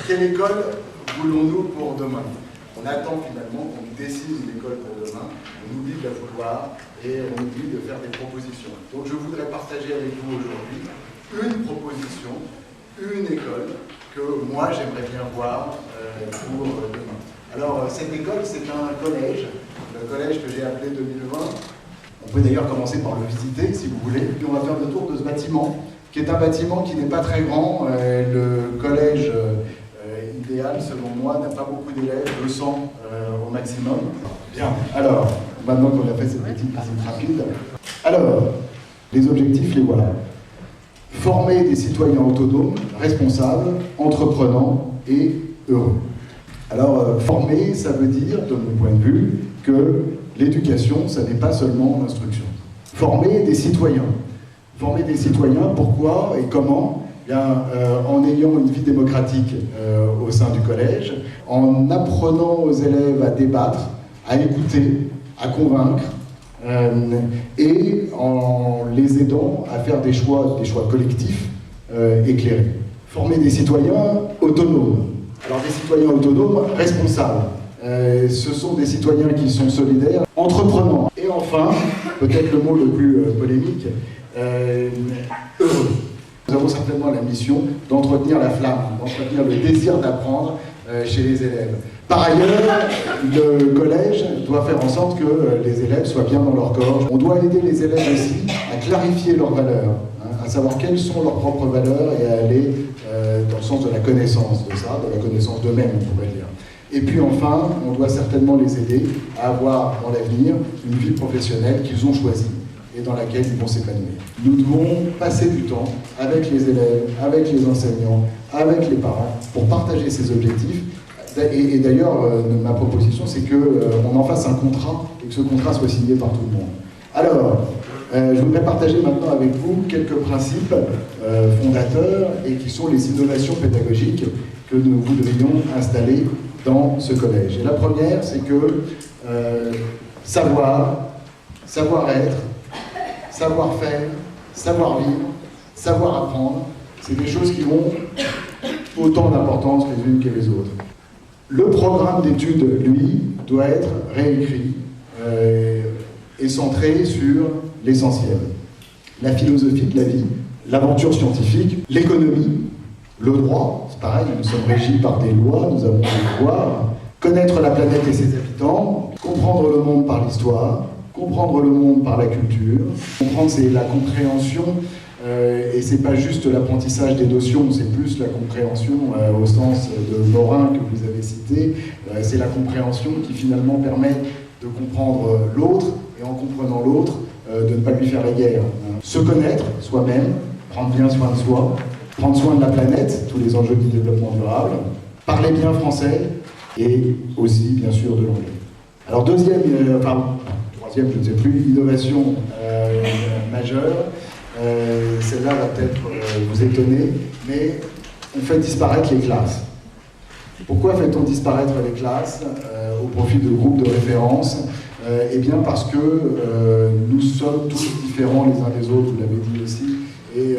quelle école voulons-nous pour demain? On attend finalement qu'on nous dessine une école pour demain, on oublie de la vouloir et on oublie de faire des propositions. Donc je voudrais partager avec vous aujourd'hui une proposition, une école que moi j'aimerais bien voir pour demain. Alors cette école, c'est un collège, le collège que j'ai appelé 2020. On peut d'ailleurs commencer par le visiter si vous voulez. Puis on va faire le tour de ce bâtiment, qui est un bâtiment qui n'est pas très grand. Le collège idéal, selon moi, n'a pas beaucoup d'élèves, 200 au maximum. Bien, alors, maintenant qu'on a fait cette petite visite rapide, alors, les objectifs, les voilà. Former des citoyens autonomes, responsables, entreprenants et heureux. Alors, former, ça veut dire, de mon point de vue, que l'éducation, ça n'est pas seulement l'instruction. Former des citoyens. Former des citoyens, pourquoi et comment? Bien, en ayant une vie démocratique au sein du collège, en apprenant aux élèves à débattre, à écouter, à convaincre, et en les aidant à faire des choix collectifs éclairés. Former des citoyens autonomes. Alors des citoyens autonomes responsables. Ce sont des citoyens qui sont solidaires, entreprenants. Et enfin, peut-être le mot le plus polémique, heureux. Nous avons certainement la mission d'entretenir la flamme, d'entretenir le désir d'apprendre chez les élèves. Par ailleurs, le collège doit faire en sorte que les élèves soient bien dans leur corps. On doit aider les élèves aussi à clarifier leurs valeurs, à savoir quelles sont leurs propres valeurs et à aller dans le sens de la connaissance de ça, de la connaissance d'eux-mêmes, on pourrait dire. Et puis enfin, on doit certainement les aider à avoir dans l'avenir une vie professionnelle qu'ils ont choisie et dans laquelle ils vont s'épanouir. Nous devons passer du temps avec les élèves, avec les enseignants, avec les parents, pour partager ces objectifs. Et d'ailleurs, ma proposition, c'est qu'on en fasse un contrat et que ce contrat soit signé par tout le monde. Alors, je voudrais partager maintenant avec vous quelques principes fondateurs et qui sont les innovations pédagogiques que nous voudrions installer dans ce collège. Et la première, c'est que savoir, savoir-être, savoir-faire, savoir-vivre, savoir-apprendre, c'est des choses qui ont autant d'importance les unes que les autres. Le programme d'études, lui, doit être réécrit et centré sur l'essentiel. La philosophie de la vie, l'aventure scientifique, l'économie, le droit, c'est pareil, nous sommes régis par des lois, nous avons des devoirs. Connaître la planète et ses habitants, comprendre le monde par l'histoire, comprendre le monde par la culture. Comprendre, c'est la compréhension, et c'est pas juste l'apprentissage des notions, c'est plus la compréhension au sens de Morin que vous avez cité. C'est la compréhension qui finalement permet de comprendre l'autre, et en comprenant l'autre, de ne pas lui faire la guerre. Se connaître soi-même, prendre bien soin de soi, prendre soin de la planète, tous les enjeux du développement durable, parler bien français, et aussi, bien sûr, de l'anglais. Alors troisième, je ne sais plus, innovation majeure, celle-là va peut-être vous étonner, mais on fait disparaître les classes. Pourquoi fait-on disparaître les classes au profit de groupes de référence? Eh bien parce que nous sommes tous différents les uns des autres, vous l'avez dit aussi, et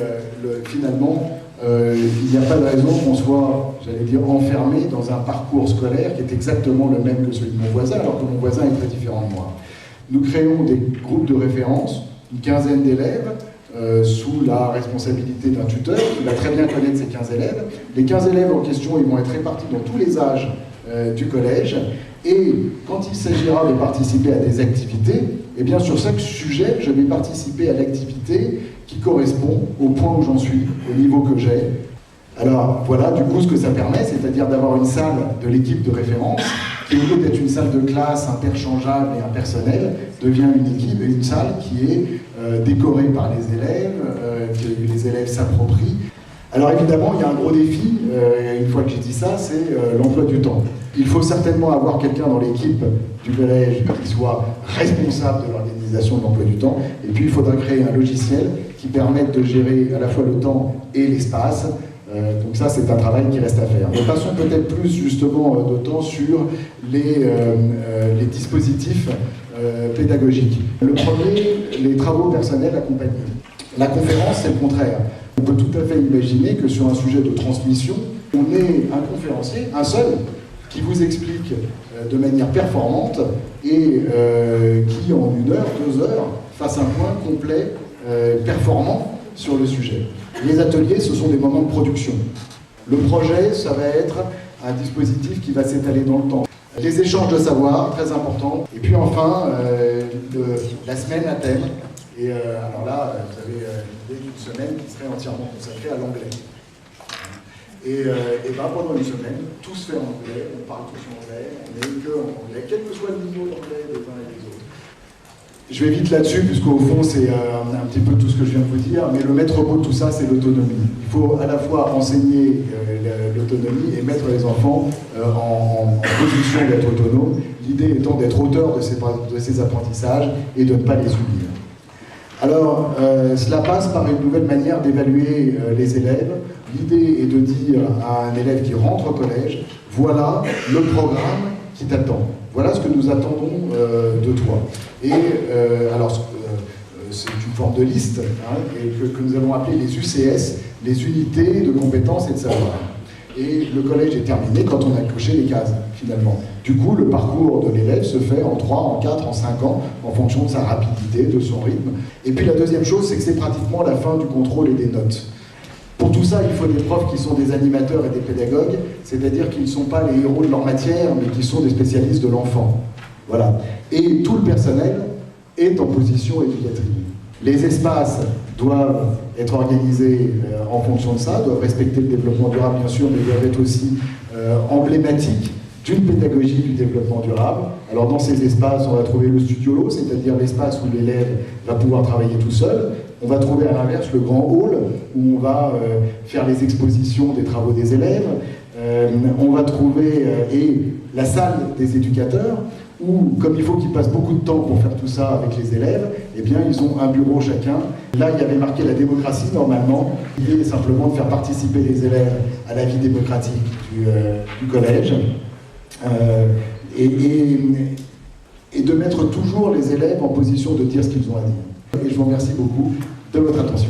finalement, il n'y a pas de raison qu'on soit, j'allais dire, enfermé dans un parcours scolaire qui est exactement le même que celui de mon voisin, alors que mon voisin est très différent de moi. Nous créons des groupes de référence, une quinzaine d'élèves, sous la responsabilité d'un tuteur qui va très bien connaître ces 15 élèves. Les 15 élèves en question, ils vont être répartis dans tous les âges du collège, et quand il s'agira de participer à des activités, eh bien sur chaque sujet, je vais participer à l'activité qui correspond au point où j'en suis, au niveau que j'ai. Alors voilà, du coup, ce que ça permet, c'est-à-dire d'avoir une salle de l'équipe de référence, qui au lieu d'être une salle de classe interchangeable et impersonnelle, devient une équipe et une salle qui est décorée par les élèves, que les élèves s'approprient. Alors évidemment, il y a un gros défi, une fois que j'ai dit ça, c'est l'emploi du temps. Il faut certainement avoir quelqu'un dans l'équipe du collège qui soit responsable de l'organisation de l'emploi du temps, et puis il faudra créer un logiciel qui permette de gérer à la fois le temps et l'espace. Donc ça, c'est un travail qui reste à faire. Mais passons peut-être plus justement de temps sur les dispositifs pédagogiques. Le premier, les travaux personnels accompagnés. La conférence, c'est le contraire. On peut tout à fait imaginer que sur un sujet de transmission, On est un conférencier, un seul, qui vous explique de manière performante et qui, en 1 heure, 2 heures, fasse un point complet, performant sur le sujet. Les ateliers, ce sont des moments de production. Le projet, ça va être un dispositif qui va s'étaler dans le temps. Les échanges de savoir, très important. Et puis enfin, la semaine à thème. Et alors là, vous avez l'idée d'une semaine qui serait entièrement consacrée à l'anglais. Et ben pendant une semaine, tout se fait en anglais, on parle tous en anglais, on n'est que en anglais, quel que soit le niveau d'anglais des uns et des autres. Je vais vite là-dessus, puisqu'au fond, c'est un petit peu tout ce que je viens de vous dire, mais le maître mot de tout ça, c'est l'autonomie. Il faut à la fois enseigner l'autonomie et mettre les enfants en position d'être autonomes, l'idée étant d'être auteur de ces apprentissages et de ne pas les subir. Alors, cela passe par une nouvelle manière d'évaluer les élèves. L'idée est de dire à un élève qui rentre au collège, voilà le programme qui t'attend. Voilà ce que nous attendons de toi. Et alors, c'est une forme de liste et que nous avons appelée les UCS, les unités de compétences et de savoir. Et le collège est terminé quand on a coché les cases, finalement. Du coup, le parcours de l'élève se fait en 3, en 4, en 5 ans, en fonction de sa rapidité, de son rythme. Et puis la deuxième chose, c'est que c'est pratiquement la fin du contrôle et des notes. Pour tout ça, il faut des profs qui sont des animateurs et des pédagogues, c'est-à-dire qu'ils ne sont pas les héros de leur matière, mais qui sont des spécialistes de l'enfant. Voilà. Et tout le personnel est en position éducative. Les espaces doivent être organisés en fonction de ça, doivent respecter le développement durable, bien sûr, mais doivent être aussi emblématiques d'une pédagogie du développement durable. Alors dans ces espaces, on va trouver le studiolo, c'est-à-dire l'espace où l'élève va pouvoir travailler tout seul. On va trouver à l'inverse le grand hall, où on va faire les expositions des travaux des élèves. On va trouver et la salle des éducateurs, où, comme il faut qu'ils passent beaucoup de temps pour faire tout ça avec les élèves, eh bien, ils ont un bureau chacun. Là, il y avait marqué la démocratie, normalement. L'idée est simplement de faire participer les élèves à la vie démocratique du collège. Et de mettre toujours les élèves en position de dire ce qu'ils ont à dire. Et je vous remercie beaucoup de votre attention.